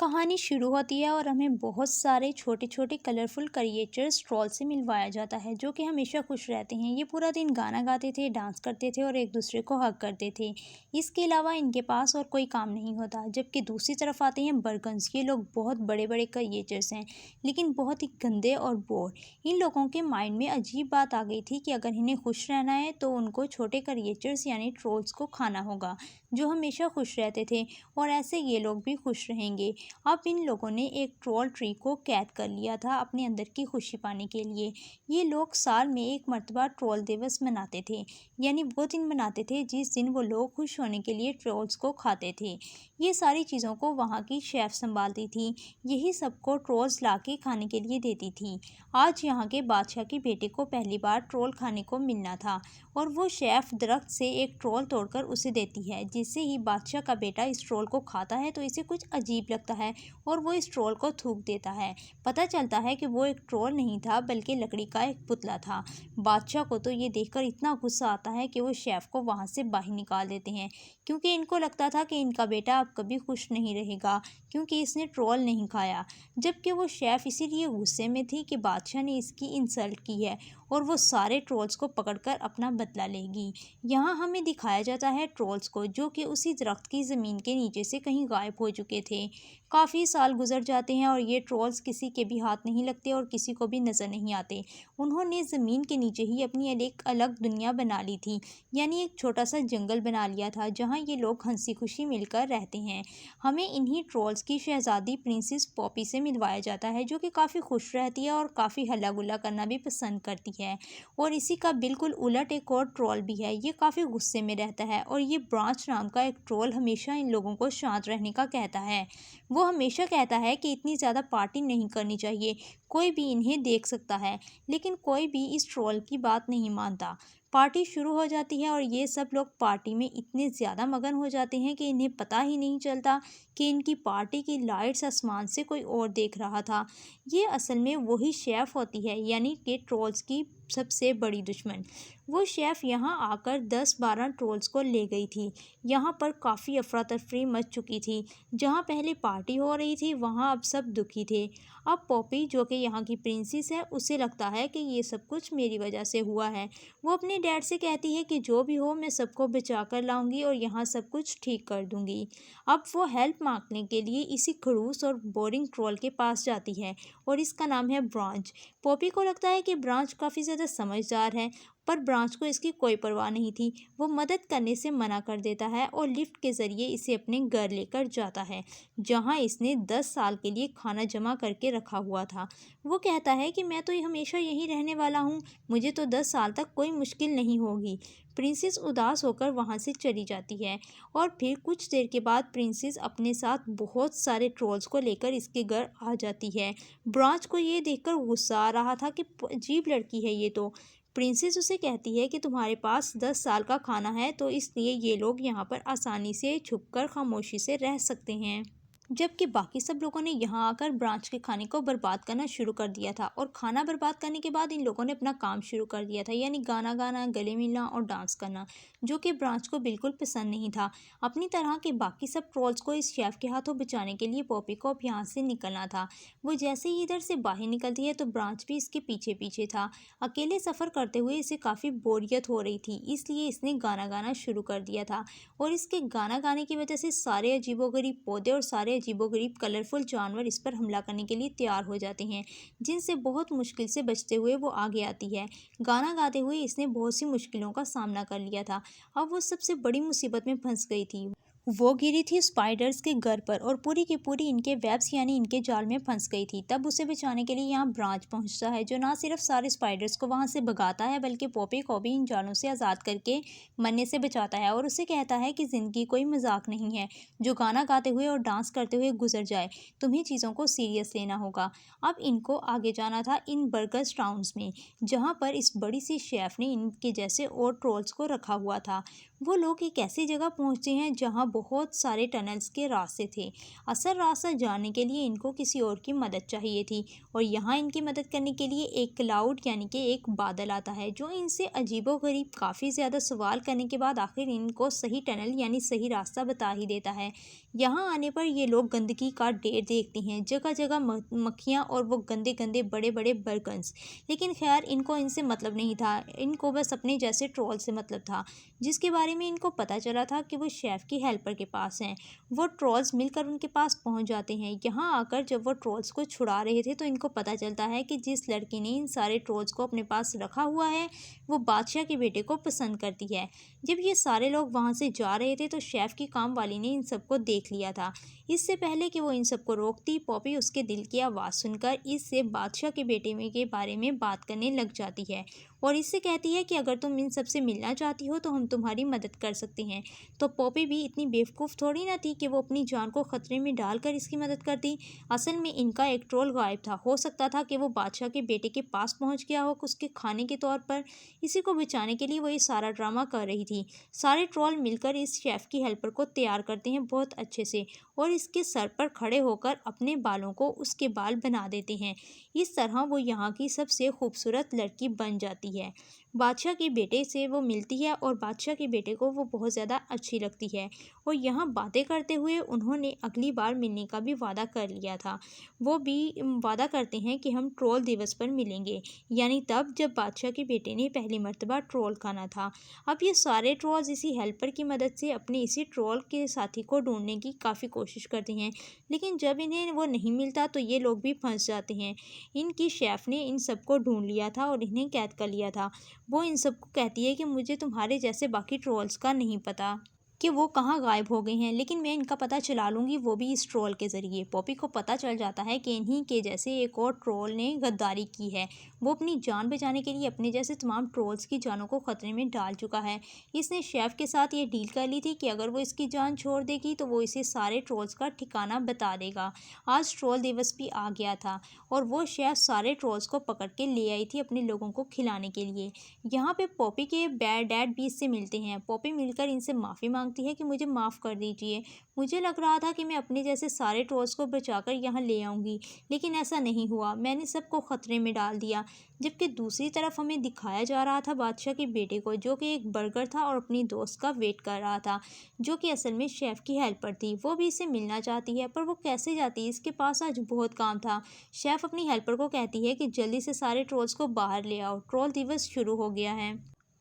कहानी शुरू होती है और हमें बहुत सारे छोटे छोटे कलरफुल क्रिएचर्स ट्रॉल से मिलवाया जाता है जो कि हमेशा खुश रहते हैं। ये पूरा दिन गाना गाते थे, डांस करते थे और एक दूसरे को हग करते थे। इसके अलावा इनके पास और कोई काम नहीं होता। जबकि दूसरी तरफ आते हैं बर्गन्स। ये लोग बहुत बड़े बड़े क्रिएचर्स हैं, लेकिन बहुत ही गंदे और बोर। इन लोगों के माइंड में अजीब बात आ गई थी कि अगर इन्हें खुश रहना है तो उनको छोटे क्रिएचर्स यानी ट्रोल्स को खाना होगा, जो हमेशा खुश रहते थे, और ऐसे ये लोग भी खुश रहेंगे। अब इन लोगों ने एक ट्रोल ट्री को कैद कर लिया था अपने अंदर की खुशी पाने के लिए। ये लोग साल में एक मर्तबा ट्रोल दिवस मनाते थे, यानी वो दिन मनाते थे जिस दिन वो लोग खुश होने के लिए ट्रोल्स को खाते थे। ये सारी चीज़ों को वहाँ की शेफ़ संभालती थी, यही सबको ट्रोल्स ला के खाने के लिए देती थी। आज यहाँ के बादशाह के बेटे को पहली बार ट्रोल खाने को मिलना था, और वो शेफ़ दरख्त से एक ट्रोल तोड़कर उसे देती है। जिससे ही बादशाह का बेटा इस ट्रोल को खाता है तो इसे कुछ अजीब लगता है और वो इस ट्रोल को थूक देता है। पता चलता है कि वो एक ट्रोल नहीं था बल्कि लकड़ी का एक पुतला था। बादशाह को तो ये देखकर इतना गुस्सा आता है कि वो शेफ़ को वहाँ से बाहर निकाल देते हैं, क्योंकि इनको लगता था कि इनका बेटा अब कभी खुश नहीं रहेगा क्योंकि इसने ट्रोल नहीं खाया। जबकि वो शेफ़ इसीलिए गुस्से में थी कि बादशाह ने इसकी इंसल्ट की है और वो सारे ट्रोल्स को पकड़कर अपना बदला लेगी। यहाँ हमें दिखाया जाता है ट्रोल्स को जो कि उसी दरख्त की ज़मीन के नीचे से कहीं गायब हो चुके थे। काफ़ी साल गुजर जाते हैं और ये ट्रोल्स किसी के भी हाथ नहीं लगते और किसी को भी नज़र नहीं आते। उन्होंने ज़मीन के नीचे ही अपनी एक अलग दुनिया बना ली थी, यानी एक छोटा सा जंगल बना लिया था जहाँ ये लोग हंसी खुशी मिलकर रहते हैं। हमें इन्हीं ट्रोल्स की शहज़ादी प्रिंसेस पॉपी से मिलवाया जाता है जो कि काफ़ी खुश रहती है और काफ़ी हल्ला गुल्ला करना भी पसंद करती है। और इसी का बिल्कुल उलट एक और ट्रोल भी है, ये काफ़ी गुस्से में रहता है, और ये ब्रांच नाम का एक ट्रोल हमेशा इन लोगों को शांत रहने का कहता है। वो हमेशा कहता है कि इतनी ज़्यादा पार्टी नहीं करनी चाहिए, कोई भी इन्हें देख सकता है। लेकिन कोई भी इस ट्रोल की बात नहीं मानता। पार्टी शुरू हो जाती है और ये सब लोग पार्टी में इतने ज़्यादा मगन हो जाते हैं कि इन्हें पता ही नहीं चलता कि इनकी पार्टी की लाइट्स आसमान से कोई और देख रहा था। ये असल में वही शेफ़ होती है, यानी कि ट्रोल्स की सबसे बड़ी दुश्मन। वो शेफ़ यहाँ आकर 10-12 ट्रोल्स को ले गई थी। यहाँ पर काफ़ी अफरा तफरी मच चुकी थी। जहाँ पहले पार्टी हो रही थी वहाँ अब सब दुखी थे। अब पॉपी जो कि यहाँ की प्रिंसेस है, उसे लगता है कि ये सब कुछ मेरी वजह से हुआ है। वो अपने डैड से कहती है कि जो भी हो मैं सबको बचा कर लाऊंगी और यहाँ सब कुछ ठीक कर दूंगी। अब वो हेल्प मांगने के लिए इसी खड़ूस और बोरिंग ट्रोल के पास जाती है, और इसका नाम है ब्रांच। पॉपी को लगता है कि ब्रांच काफ़ी ज़्यादा समझदार है, पर ब्रांच को इसकी कोई परवाह नहीं थी। वो मदद करने से मना कर देता है और लिफ्ट के ज़रिए इसे अपने घर लेकर जाता है, जहां इसने 10 साल के लिए खाना जमा करके रखा हुआ था। वो कहता है कि मैं तो हमेशा यहीं रहने वाला हूँ, मुझे तो 10 साल तक कोई मुश्किल नहीं होगी। प्रिंसेस उदास होकर वहाँ से चली जाती है, और फिर कुछ देर के बाद प्रिंसेस अपने साथ बहुत सारे ट्रोल्स को लेकर इसके घर आ जाती है। ब्रांच को ये देखकर गुस्सा आ रहा था कि अजीब लड़की है ये तो। प्रिंसेस उसे कहती है कि तुम्हारे पास 10 साल का खाना है, तो इसलिए ये लोग यहाँ पर आसानी से छुपकर खामोशी से रह सकते हैं। जबकि बाकी सब लोगों ने यहाँ आकर ब्रांच के खाने को बर्बाद करना शुरू कर दिया था, और खाना बर्बाद करने के बाद इन लोगों ने अपना काम शुरू कर दिया था, यानी गाना गाना, गले मिलना और डांस करना, जो कि ब्रांच को बिल्कुल पसंद नहीं था। अपनी तरह के बाकी सब ट्रोल्स को इस शेफ के हाथों बचाने के लिए पॉपी को अब यहाँ से निकलना था। वो जैसे ही इधर से बाहर निकलती है तो ब्रांच भी इसके पीछे पीछे था। अकेले सफ़र करते हुए इसे काफ़ी बोरियत हो रही थी, इसलिए इसने गाना गाना शुरू कर दिया था, और इसके गाना गाने की वजह से सारे अजीबोगरीब पौधे और सारे अजीबोगरीब कलरफुल जानवर इस पर हमला करने के लिए तैयार हो जाते हैं, जिनसे बहुत मुश्किल से बचते हुए वो आगे आती है। गाना गाते हुए इसने बहुत सी मुश्किलों का सामना कर लिया था। अब वो सबसे बड़ी मुसीबत में फंस गई थी। वो गिरी थी स्पाइडर्स के घर पर और पूरी की पूरी इनके वेब्स यानी इनके जाल में फंस गई थी। तब उसे बचाने के लिए यहाँ ब्रांच पहुँचता है, जो ना सिर्फ सारे स्पाइडर्स को वहाँ से भगाता है बल्कि पॉपी को भी इन जालों से आज़ाद करके मरने से बचाता है, और उसे कहता है कि ज़िंदगी कोई मजाक नहीं है जो गाना गाते हुए और डांस करते हुए गुजर जाए। तुम्हें चीज़ों को सीरियस लेना होगा। अब इनको आगे जाना था इन बर्गस टाउन्स में, जहाँ पर इस बड़ी सी शेफ़ ने इनके जैसे और ट्रोल्स को रखा हुआ था। वो लोग एक ऐसी जगह पहुंचते हैं जहां बहुत सारे टनल्स के रास्ते थे। असल रास्ता जानने के लिए इनको किसी और की मदद चाहिए थी और यहाँ इनकी मदद करने के लिए एक क्लाउड यानी कि एक बादल आता है जो इनसे अजीबोगरीब काफ़ी ज़्यादा सवाल करने के बाद आखिर इनको सही टनल यानी सही रास्ता बता ही देता है। यहाँ आने पर ये लोग गंदगी का ढेर देखते हैं, जगह जगह मक्खियाँ और वो गंदे गंदे बड़े बड़े बर्गन्स। लेकिन खैर इनको इनसे मतलब नहीं था, इनको बस अपने जैसे ट्रोल से मतलब था, जिसके बारे में इनको पता चला था कि वो शेफ़ की हेल्पर के पास हैं। वो ट्रोल्स मिलकर उनके पास पहुंच जाते हैं। यहाँ आकर जब वो ट्रोल्स को छुड़ा रहे थे तो इनको पता चलता है कि जिस लड़की ने इन सारे ट्रोल्स को अपने पास रखा हुआ है वो बादशाह के बेटे को पसंद करती है। जब ये सारे लोग वहाँ से जा रहे थे तो शेफ़ की काम वाली ने इन सबको देख लिया था। इससे पहले कि वो इन सबको रोकती, पॉपी उसके दिल की आवाज़ सुनकर इससे बादशाह के बेटे में के बारे में बात करने लग जाती है और इससे कहती है कि अगर तुम इन सबसे मिलना चाहती हो तो हम तुम्हारी मदद कर सकते हैं। तो पॉपी भी इतनी बेवकूफ़ थोड़ी ना थी कि वो अपनी जान को ख़तरे में डालकर इसकी मदद करती। असल में इनका एक ट्रोल गायब था, हो सकता था कि वो बादशाह के बेटे के पास पहुंच गया हो उसके खाने के तौर पर। इसी को बचाने के लिए वो ये सारा ड्रामा कर रही थी। सारे ट्रोल मिलकर इस शेफ़ की हेल्पर को तैयार करते हैं बहुत अच्छे से और इसके सर पर खड़े होकर अपने बालों को उसके बाल बना देते हैं। इस तरह वो यहाँ की सबसे खूबसूरत लड़की बन जाती है। बादशाह के बेटे से वो मिलती है और बादशाह के बेटे को वो बहुत ज़्यादा अच्छी लगती है और यहाँ बातें करते हुए उन्होंने अगली बार मिलने का भी वादा कर लिया था। वो भी वादा करते हैं कि हम ट्रोल दिवस पर मिलेंगे, यानी तब जब बादशाह के बेटे ने पहली मर्तबा ट्रोल खाना था। अब ये सारे ट्रोल्स इसी हेल्पर की मदद से अपने इसी ट्रोल के साथी को ढूंढने की काफ़ी कोशिश करते हैं, लेकिन जब इन्हें वो नहीं मिलता तो ये लोग भी फंस जाते हैं। इनकी शेफ़ ने इन सबको ढूंढ लिया था और इन्हें कैद कर लिया था। वो इन सबको कहती है कि मुझे तुम्हारे जैसे बाकी ट्रोल्स का नहीं पता कि वो कहाँ गायब हो गए हैं, लेकिन मैं इनका पता चला लूँगी, वो भी इस ट्रोल के ज़रिए। पॉपी को पता चल जाता है कि इन्हीं के जैसे एक और ट्रोल ने गद्दारी की है। वो अपनी जान बचाने के लिए अपने जैसे तमाम ट्रोल्स की जानों को ख़तरे में डाल चुका है। इसने शेफ़ के साथ ये डील कर ली थी कि अगर वो इसकी जान छोड़ देगी तो वो इसे सारे ट्रोल्स का ठिकाना बता देगा। आज ट्रोल दिवस भी आ गया था और वो शेफ़ सारे ट्रोल्स को पकड़ के ले आई थी अपने लोगों को खिलाने के लिए। यहाँ पे पॉपी के डैड भी इससे मिलते हैं। पॉपी मिलकर इनसे माफ़ी मांगती है कि मुझे माफ़ कर दीजिए, मुझे लग रहा था कि मैं अपने जैसे सारे ट्रोल्स को बचाकर यहाँ ले आऊँगी, लेकिन ऐसा नहीं हुआ, मैंने सबको ख़तरे में डाल दिया। जबकि दूसरी तरफ हमें दिखाया जा रहा था बादशाह के बेटे को, जो कि एक बर्गर था और अपनी दोस्त का वेट कर रहा था, जो कि असल में शेफ़ की हेल्पर थी। वो भी इससे मिलना चाहती है पर वो कैसे जाती, इसके पास आज बहुत काम था। शेफ़ अपनी हेल्पर को कहती है कि जल्दी से सारे ट्रोल्स को बाहर ले आओ, ट्रोल दिवस शुरू हो गया है।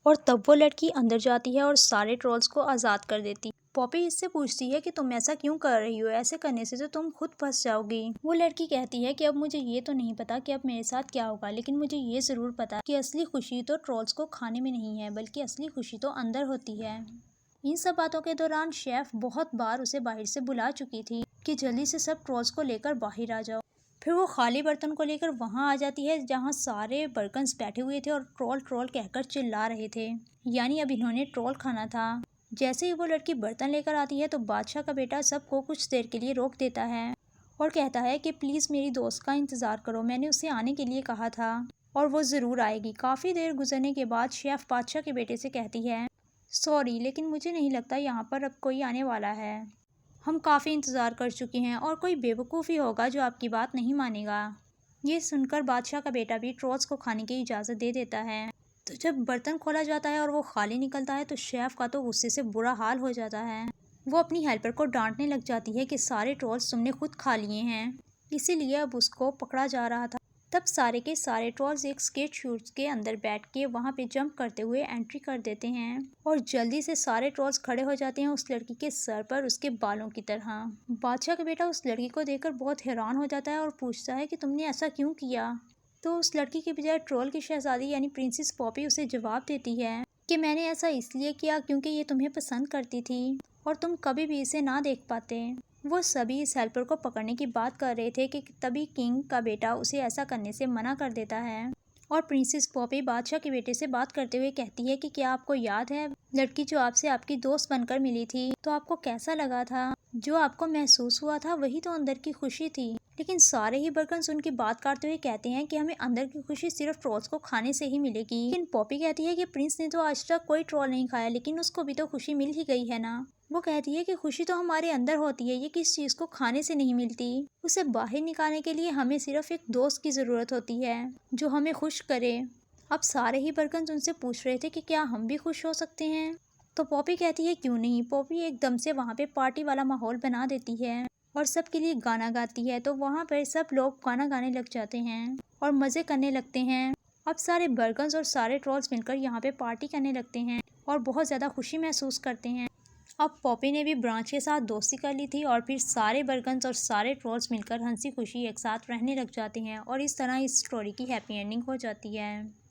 और तब वो लड़की अंदर जाती है और सारे ट्रोल्स को आज़ाद कर देती। पॉपी इससे पूछती है कि तुम ऐसा क्यों कर रही हो, ऐसे करने से तो तुम खुद फंस जाओगी। वो लड़की कहती है कि अब मुझे ये तो नहीं पता कि अब मेरे साथ क्या होगा, लेकिन मुझे ये ज़रूर पता है कि असली खुशी तो ट्रोल्स को खाने में नहीं है, बल्कि असली खुशी तो अंदर होती है। इन सब बातों के दौरान शेफ़ बहुत बार उसे बाहर से बुला चुकी थी कि जल्दी से सब ट्रोल्स को लेकर बाहर आ जाओ। फिर वो खाली बर्तन को लेकर वहाँ आ जाती है जहाँ सारे बर्तन्स बैठे हुए थे और ट्रोल ट्रोल कहकर चिल्ला रहे थे, यानी अब इन्होंने ट्रोल खाना था। जैसे ही वो लड़की बर्तन लेकर आती है तो बादशाह का बेटा सबको कुछ देर के लिए रोक देता है और कहता है कि प्लीज़ मेरी दोस्त का इंतज़ार करो, मैंने उसे आने के लिए कहा था और वो ज़रूर आएगी। काफ़ी देर गुजरने के बाद शेफ़ बादशाह के बेटे से कहती है, सॉरी लेकिन मुझे नहीं लगता यहाँ पर अब कोई आने वाला है, हम काफ़ी इंतज़ार कर चुके हैं और कोई बेवकूफ़ ही होगा जो आपकी बात नहीं मानेगा। ये सुनकर बादशाह का बेटा भी ट्रोल्स को खाने की इजाज़त दे देता है। तो जब बर्तन खोला जाता है और वो खाली निकलता है तो शेफ़ का तो गुस्से से बुरा हाल हो जाता है। वो अपनी हेल्पर को डांटने लग जाती है कि सारे ट्रोल्स तुमने खुद खा लिए हैं, इसीलिए अब उसको पकड़ा जा रहा था। तब सारे के सारे ट्रोल्स एक स्केट शूज के अंदर बैठ के वहाँ पे जंप करते हुए एंट्री कर देते हैं और जल्दी से सारे ट्रोल्स खड़े हो जाते हैं उस लड़की के सर पर उसके बालों की तरह। बादशाह का बेटा उस लड़की को देखकर बहुत हैरान हो जाता है और पूछता है कि तुमने ऐसा क्यों किया। तो उस लड़की के बजाय ट्रोल की शहजादी यानी प्रिंसेस पॉपी उसे जवाब देती है कि मैंने ऐसा इसलिए किया क्योंकि ये तुम्हें पसंद करती थी और तुम कभी भी इसे ना देख पाते। वो सभी इस हेल्पर को पकड़ने की बात कर रहे थे कि तभी किंग का बेटा उसे ऐसा करने से मना कर देता है और प्रिंसेस पॉपी बादशाह के बेटे से बात करते हुए कहती है कि क्या आपको याद है लड़की जो आपसे आपकी दोस्त बनकर मिली थी, तो आपको कैसा लगा था। जो आपको महसूस हुआ था वही तो अंदर की खुशी थी। लेकिन सारे ही बर्गन्स उनकी बात काटते हुए कहते हैं कि हमें अंदर की खुशी सिर्फ ट्रॉल्स को खाने से ही मिलेगी। लेकिन पॉपी कहती है कि प्रिंस ने तो आज तक कोई ट्रॉल नहीं खाया, लेकिन उसको भी तो खुशी मिल ही गई है ना। वो कहती है कि खुशी तो हमारे अंदर होती है, ये किस चीज को खाने से नहीं मिलती। उसे बाहर निकालने के लिए हमें सिर्फ एक दोस्त की जरूरत होती है जो हमें खुश करे। अब सारे ही बर्गन्स उनसे पूछ रहे थे कि क्या हम भी खुश हो सकते हैं। तो पॉपी कहती है क्यों नहीं। पॉपी एकदम से वहाँ पे पार्टी वाला माहौल बना देती है और सबके लिए गाना गाती है। तो वहाँ पर सब लोग गाना गाने लग जाते हैं और मज़े करने लगते हैं। अब सारे बर्गन्स और सारे ट्रॉल्स मिलकर यहाँ पे पार्टी करने लगते हैं और बहुत ज़्यादा खुशी महसूस करते हैं। अब पॉपी ने भी ब्रांच के साथ दोस्ती कर ली थी और फिर सारे बर्गन्स और सारे ट्रॉल्स मिलकर हंसी खुशी एक साथ रहने लग जाते हैं और इस तरह इस स्टोरी की हैप्पी एंडिंग हो जाती है।